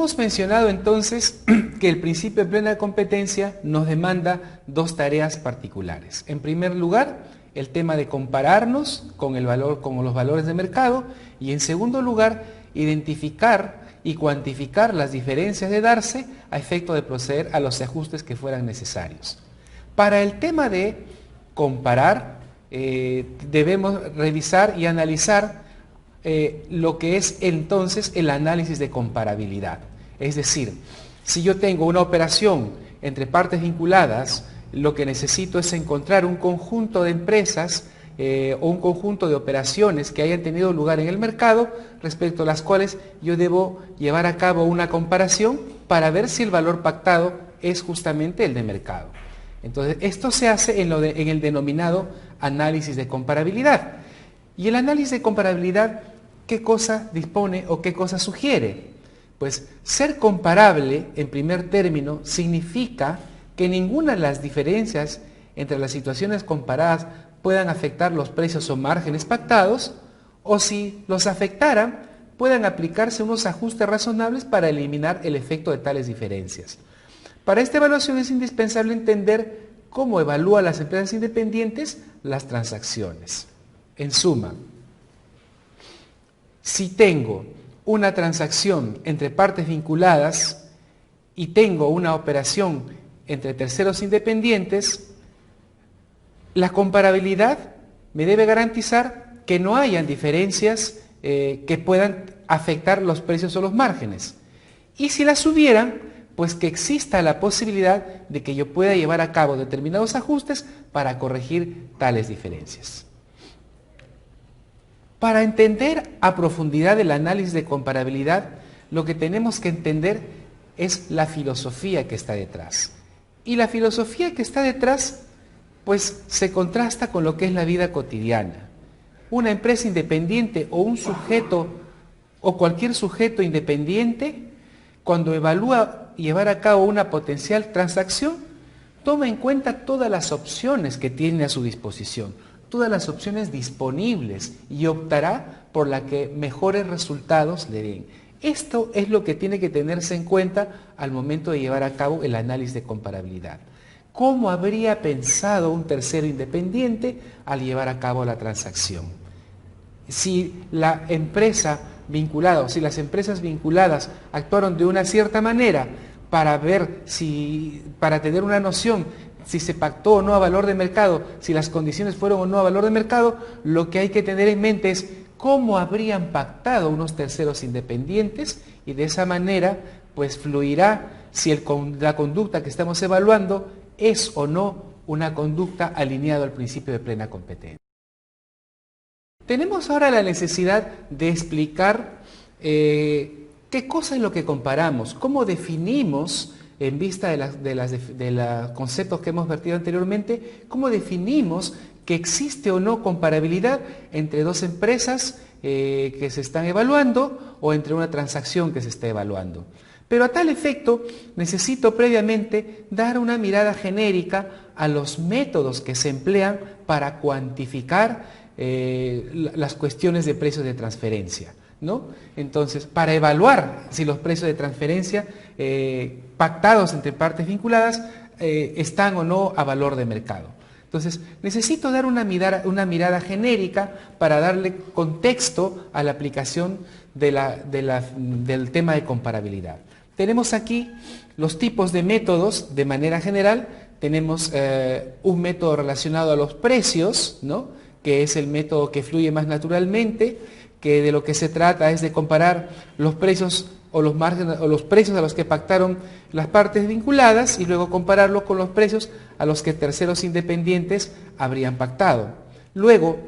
Hemos mencionado entonces que el principio de plena competencia nos demanda dos tareas particulares. En primer lugar, el tema de compararnos con los valores de mercado, y en segundo lugar, identificar y cuantificar las diferencias de darse a efecto de proceder a los ajustes que fueran necesarios. Para el tema de comparar, debemos revisar y analizar lo que es entonces el análisis de comparabilidad. Es decir, si yo tengo una operación entre partes vinculadas, lo que necesito es encontrar un conjunto de empresas o un conjunto de operaciones que hayan tenido lugar en el mercado, respecto a las cuales yo debo llevar a cabo una comparación para ver si el valor pactado es justamente el de mercado. Entonces, esto se hace en el denominado análisis de comparabilidad. Y el análisis de comparabilidad, ¿qué cosa dispone o qué cosa sugiere? Pues ser comparable, en primer término, significa que ninguna de las diferencias entre las situaciones comparadas puedan afectar los precios o márgenes pactados, o si los afectaran, puedan aplicarse unos ajustes razonables para eliminar el efecto de tales diferencias. Para esta evaluación es indispensable entender cómo evalúan las empresas independientes las transacciones. En suma, si tengo una transacción entre partes vinculadas y tengo una operación entre terceros independientes, la comparabilidad me debe garantizar que no hayan diferencias que puedan afectar los precios o los márgenes. Y si las hubieran, pues que exista la posibilidad de que yo pueda llevar a cabo determinados ajustes para corregir tales diferencias. Para entender a profundidad el análisis de comparabilidad, lo que tenemos que entender es la filosofía que está detrás. Y la filosofía que está detrás, pues se contrasta con lo que es la vida cotidiana. Una empresa independiente o un sujeto o cualquier sujeto independiente, cuando evalúa llevar a cabo una potencial transacción, toma en cuenta todas las opciones que tiene a su disposición, todas las opciones disponibles, y optará por la que mejores resultados le den. Esto es lo que tiene que tenerse en cuenta al momento de llevar a cabo el análisis de comparabilidad. ¿Cómo habría pensado un tercero independiente al llevar a cabo la transacción? Si la empresa vinculada o si las empresas vinculadas actuaron de una cierta manera para tener una noción si se pactó o no a valor de mercado, si las condiciones fueron o no a valor de mercado, lo que hay que tener en mente es cómo habrían pactado unos terceros independientes, y de esa manera pues fluirá si la conducta que estamos evaluando es o no una conducta alineada al principio de plena competencia. Tenemos ahora la necesidad de explicar qué cosa es lo que comparamos, cómo definimos, en vista de los conceptos que hemos vertido anteriormente, cómo definimos que existe o no comparabilidad entre dos empresas que se están evaluando o entre una transacción que se está evaluando. Pero a tal efecto necesito previamente dar una mirada genérica a los métodos que se emplean para cuantificar las cuestiones de precios de transferencia, ¿no? Entonces, para evaluar si los precios de transferencia pactados entre partes vinculadas están o no a valor de mercado. Entonces, necesito dar una mirada genérica para darle contexto a la aplicación del tema de comparabilidad. Tenemos aquí los tipos de métodos de manera general. Tenemos un método relacionado a los precios, ¿no?, que es el método que fluye más naturalmente, que de lo que se trata es de comparar los precios o los márgenes o los precios a los que pactaron las partes vinculadas y luego compararlos con los precios a los que terceros independientes habrían pactado. Luego,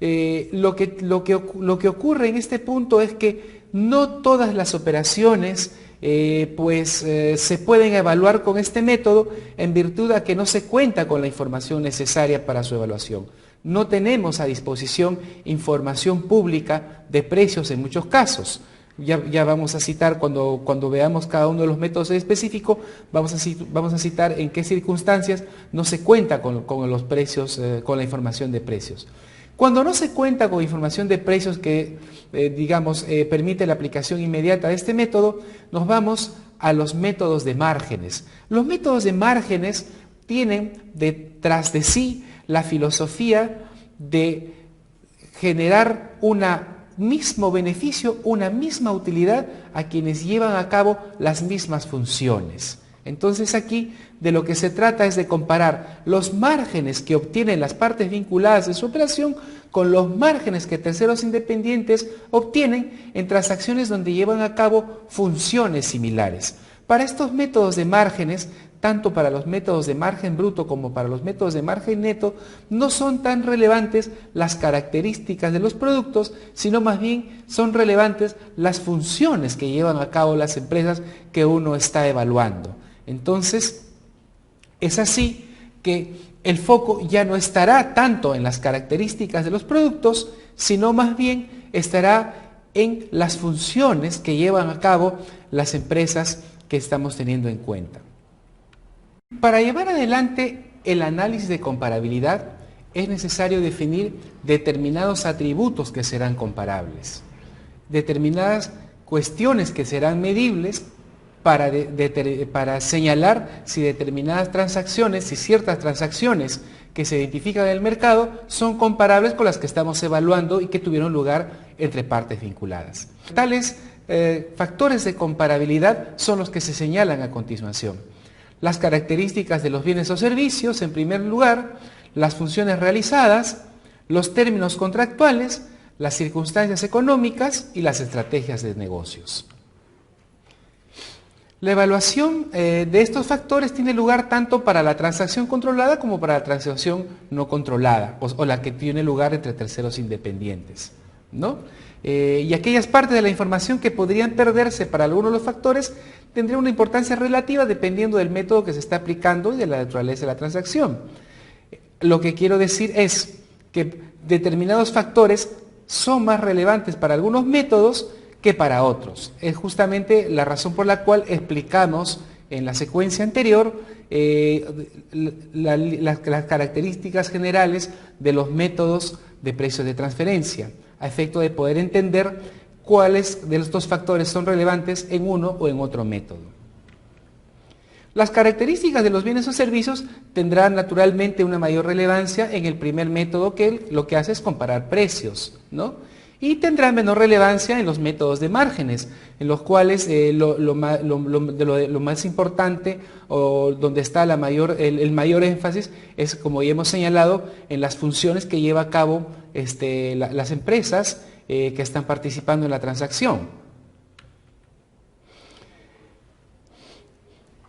lo que ocurre en este punto es que no todas las operaciones se pueden evaluar con este método, en virtud a que no se cuenta con la información necesaria para su evaluación. No tenemos a disposición información pública de precios en muchos casos. Ya vamos a citar, cuando veamos cada uno de los métodos en específico, vamos a citar en qué circunstancias no se cuenta con los precios, con la información de precios. Cuando no se cuenta con información de precios que, permite la aplicación inmediata de este método, nos vamos a los métodos de márgenes. Los métodos de márgenes tienen detrás de sí la filosofía de generar un mismo beneficio, una misma utilidad a quienes llevan a cabo las mismas funciones. Entonces aquí de lo que se trata es de comparar los márgenes que obtienen las partes vinculadas de su operación con los márgenes que terceros independientes obtienen en transacciones donde llevan a cabo funciones similares. Para estos métodos de márgenes, tanto para los métodos de margen bruto como para los métodos de margen neto, no son tan relevantes las características de los productos, sino más bien son relevantes las funciones que llevan a cabo las empresas que uno está evaluando. Entonces, es así que el foco ya no estará tanto en las características de los productos, sino más bien estará en las funciones que llevan a cabo las empresas que estamos teniendo en cuenta. Para llevar adelante el análisis de comparabilidad es necesario definir determinados atributos que serán comparables, determinadas cuestiones que serán medibles para señalar si determinadas transacciones, si ciertas transacciones que se identifican en el mercado son comparables con las que estamos evaluando y que tuvieron lugar entre partes vinculadas. Tales factores de comparabilidad son los que se señalan a continuación. Las características de los bienes o servicios, en primer lugar, las funciones realizadas, los términos contractuales, las circunstancias económicas y las estrategias de negocios. La evaluación de estos factores tiene lugar tanto para la transacción controlada como para la transacción no controlada, o la que tiene lugar entre terceros independientes, ¿no? Y aquellas partes de la información que podrían perderse para algunos de los factores tendrían una importancia relativa dependiendo del método que se está aplicando y de la naturaleza de la transacción. Lo que quiero decir es que determinados factores son más relevantes para algunos métodos que para otros. Es justamente la razón por la cual explicamos en la secuencia anterior las características generales de los métodos de precios de transferencia, a efecto de poder entender cuáles de estos factores son relevantes en uno o en otro método. Las características de los bienes o servicios tendrán naturalmente una mayor relevancia en el primer método, que lo que hace es comparar precios, ¿no? Y tendrán menor relevancia en los métodos de márgenes, en los cuales lo más importante o donde está el mayor énfasis es, como ya hemos señalado, en las funciones que lleva a cabo las empresas que están participando en la transacción.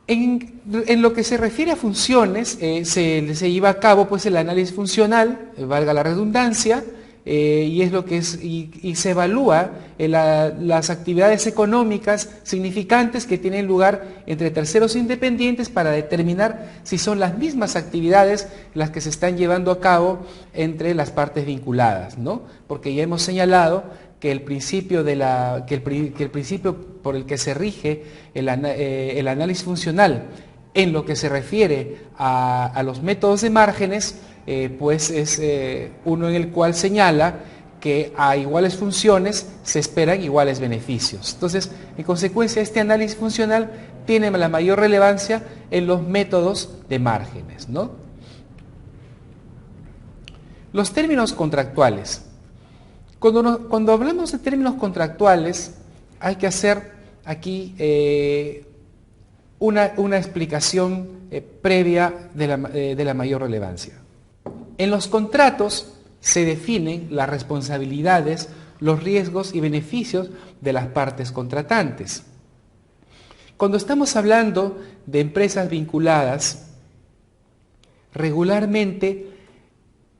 En lo que se refiere a funciones, se lleva a cabo pues el análisis funcional, valga la redundancia, y es lo que es, y se evalúa las actividades económicas significantes que tienen lugar entre terceros independientes para determinar si son las mismas actividades las que se están llevando a cabo entre las partes vinculadas, ¿no? Porque ya hemos señalado que el principio por el que se rige el análisis funcional en lo que se refiere a los métodos de márgenes, pues es uno en el cual señala que a iguales funciones se esperan iguales beneficios. Entonces, en consecuencia, este análisis funcional tiene la mayor relevancia en los métodos de márgenes, ¿no? Los términos contractuales. Cuando hablamos de términos contractuales, hay que hacer aquí una explicación previa de la mayor relevancia. En los contratos se definen las responsabilidades, los riesgos y beneficios de las partes contratantes. Cuando estamos hablando de empresas vinculadas, regularmente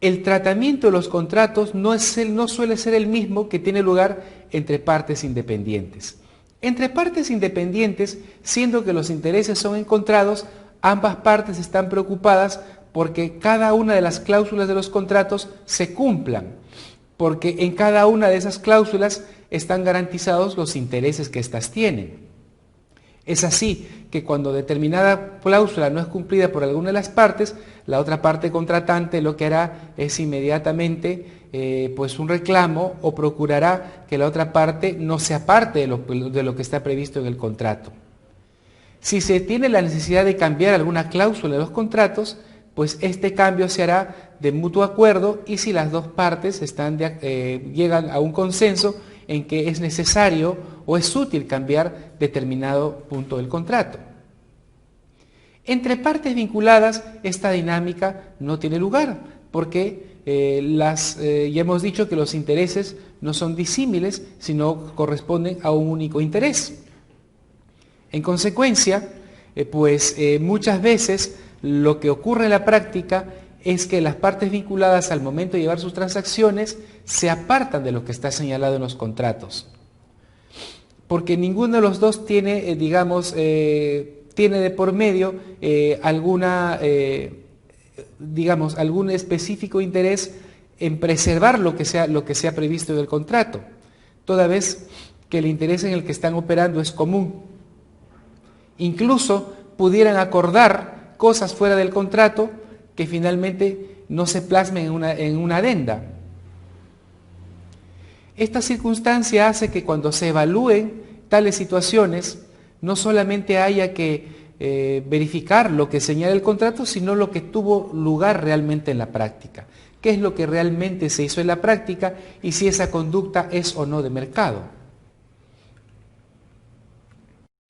el tratamiento de los contratos no suele ser el mismo que tiene lugar entre partes independientes. Entre partes independientes, siendo que los intereses son encontrados, ambas partes están preocupadas porque cada una de las cláusulas de los contratos se cumplan, porque en cada una de esas cláusulas están garantizados los intereses que éstas tienen. Es así que cuando determinada cláusula no es cumplida por alguna de las partes, la otra parte contratante lo que hará es inmediatamente pues un reclamo o procurará que la otra parte no se aparte de lo que está previsto en el contrato. Si se tiene la necesidad de cambiar alguna cláusula de los contratos, pues este cambio se hará de mutuo acuerdo y si las dos partes llegan a un consenso en que es necesario o es útil cambiar determinado punto del contrato. Entre partes vinculadas, esta dinámica no tiene lugar, porque ya hemos dicho que los intereses no son disímiles, sino corresponden a un único interés. En consecuencia, muchas veces lo que ocurre en la práctica es que las partes vinculadas al momento de llevar sus transacciones se apartan de lo que está señalado en los contratos. Porque ninguno de los dos tiene, tiene de por medio algún específico interés en preservar lo que sea previsto en el contrato, toda vez que el interés en el que están operando es común. Incluso pudieran acordar cosas fuera del contrato que finalmente no se plasmen en una adenda. Esta circunstancia hace que cuando se evalúen tales situaciones, no solamente haya que verificar lo que señala el contrato, sino lo que tuvo lugar realmente en la práctica. ¿Qué es lo que realmente se hizo en la práctica y si esa conducta es o no de mercado?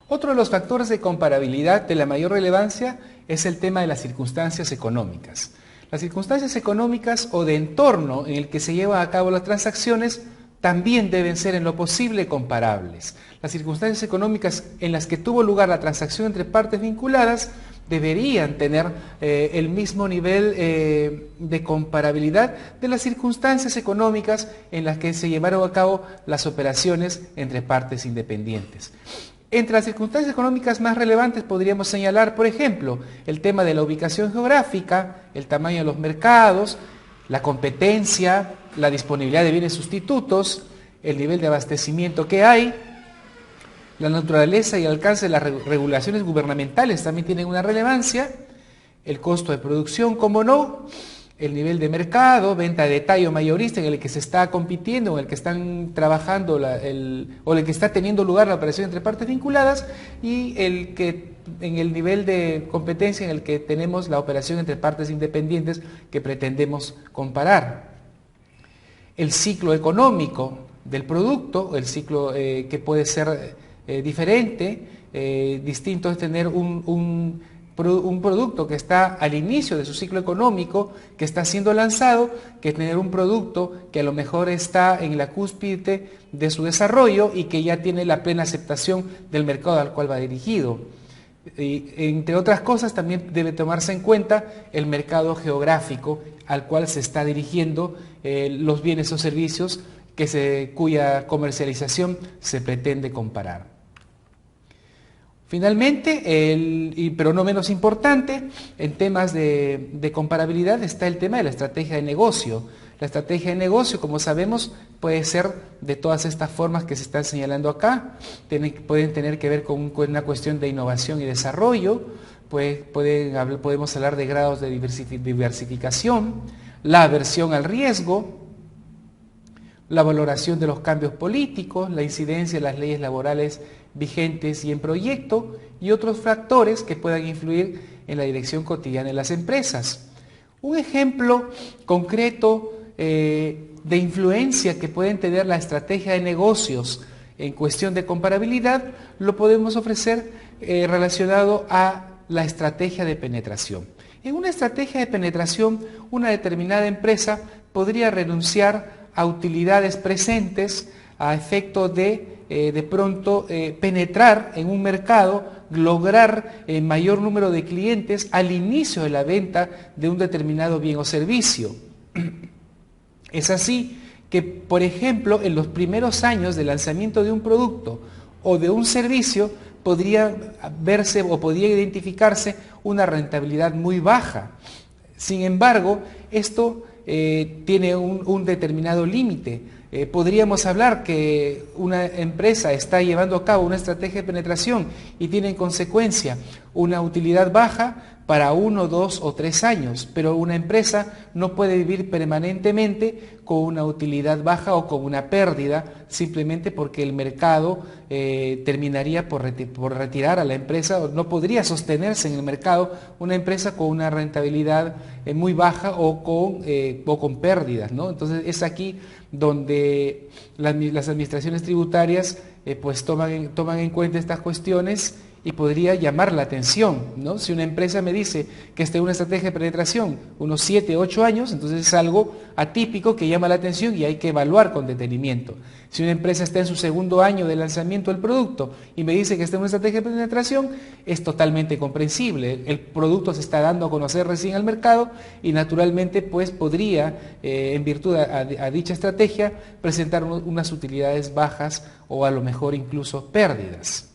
Otro de los factores de comparabilidad de la mayor relevancia es el tema de las circunstancias económicas. Las circunstancias económicas o de entorno en el que se llevan a cabo las transacciones también deben ser en lo posible comparables. Las circunstancias económicas en las que tuvo lugar la transacción entre partes vinculadas deberían tener el mismo nivel de comparabilidad de las circunstancias económicas en las que se llevaron a cabo las operaciones entre partes independientes. Entre las circunstancias económicas más relevantes podríamos señalar, por ejemplo, el tema de la ubicación geográfica, el tamaño de los mercados, la competencia, la disponibilidad de bienes sustitutos, el nivel de abastecimiento que hay, la naturaleza y alcance de las regulaciones gubernamentales también tienen una relevancia, el costo de producción, como no, el nivel de mercado, venta de detalle o mayorista en el que se está compitiendo, en el que están trabajando o en el que está teniendo lugar la operación entre partes vinculadas y en el nivel de competencia en el que tenemos la operación entre partes independientes que pretendemos comparar. El ciclo económico del producto, el ciclo que puede ser diferente, distinto es tener un producto que está al inicio de su ciclo económico, que está siendo lanzado, que tener un producto que a lo mejor está en la cúspide de su desarrollo y que ya tiene la plena aceptación del mercado al cual va dirigido. Y, entre otras cosas, también debe tomarse en cuenta el mercado geográfico al cual se está dirigiendo los bienes o servicios cuya comercialización se pretende comparar. Finalmente, pero no menos importante, en temas de comparabilidad está el tema de la estrategia de negocio. La estrategia de negocio, como sabemos, puede ser de todas estas formas que se están señalando acá. Pueden tener que ver con una cuestión de innovación y desarrollo, podemos hablar de grados de diversificación, la aversión al riesgo, la valoración de los cambios políticos, la incidencia de las leyes laborales vigentes y en proyecto, y otros factores que puedan influir en la dirección cotidiana de las empresas. Un ejemplo concreto de influencia que pueden tener la estrategia de negocios en cuestión de comparabilidad lo podemos ofrecer relacionado a la estrategia de penetración. En una estrategia de penetración, una determinada empresa podría renunciar a utilidades presentes a efecto de pronto penetrar en un mercado, lograr mayor número de clientes al inicio de la venta de un determinado bien o servicio. Es así que, por ejemplo, en los primeros años de lanzamiento de un producto o de un servicio podría verse o podría identificarse una rentabilidad muy baja. Sin embargo, esto tiene un determinado límite. Podríamos hablar que una empresa está llevando a cabo una estrategia de penetración y tiene en consecuencia una utilidad baja para 1, 2 o 3 años, pero una empresa no puede vivir permanentemente con una utilidad baja o con una pérdida, simplemente porque el mercado terminaría por retirar a la empresa, o no podría sostenerse en el mercado una empresa con una rentabilidad muy baja o con pérdidas, ¿no? Entonces es aquí donde las administraciones tributarias pues toman en cuenta estas cuestiones y podría llamar la atención, ¿no? Si una empresa me dice que está en una estrategia de penetración unos 7, 8 años, entonces es algo atípico que llama la atención y hay que evaluar con detenimiento. Si una empresa está en su segundo año de lanzamiento del producto y me dice que está en una estrategia de penetración, es totalmente comprensible. El producto se está dando a conocer recién al mercado y naturalmente pues podría, en virtud a dicha estrategia, presentar unas utilidades bajas o a lo mejor incluso pérdidas.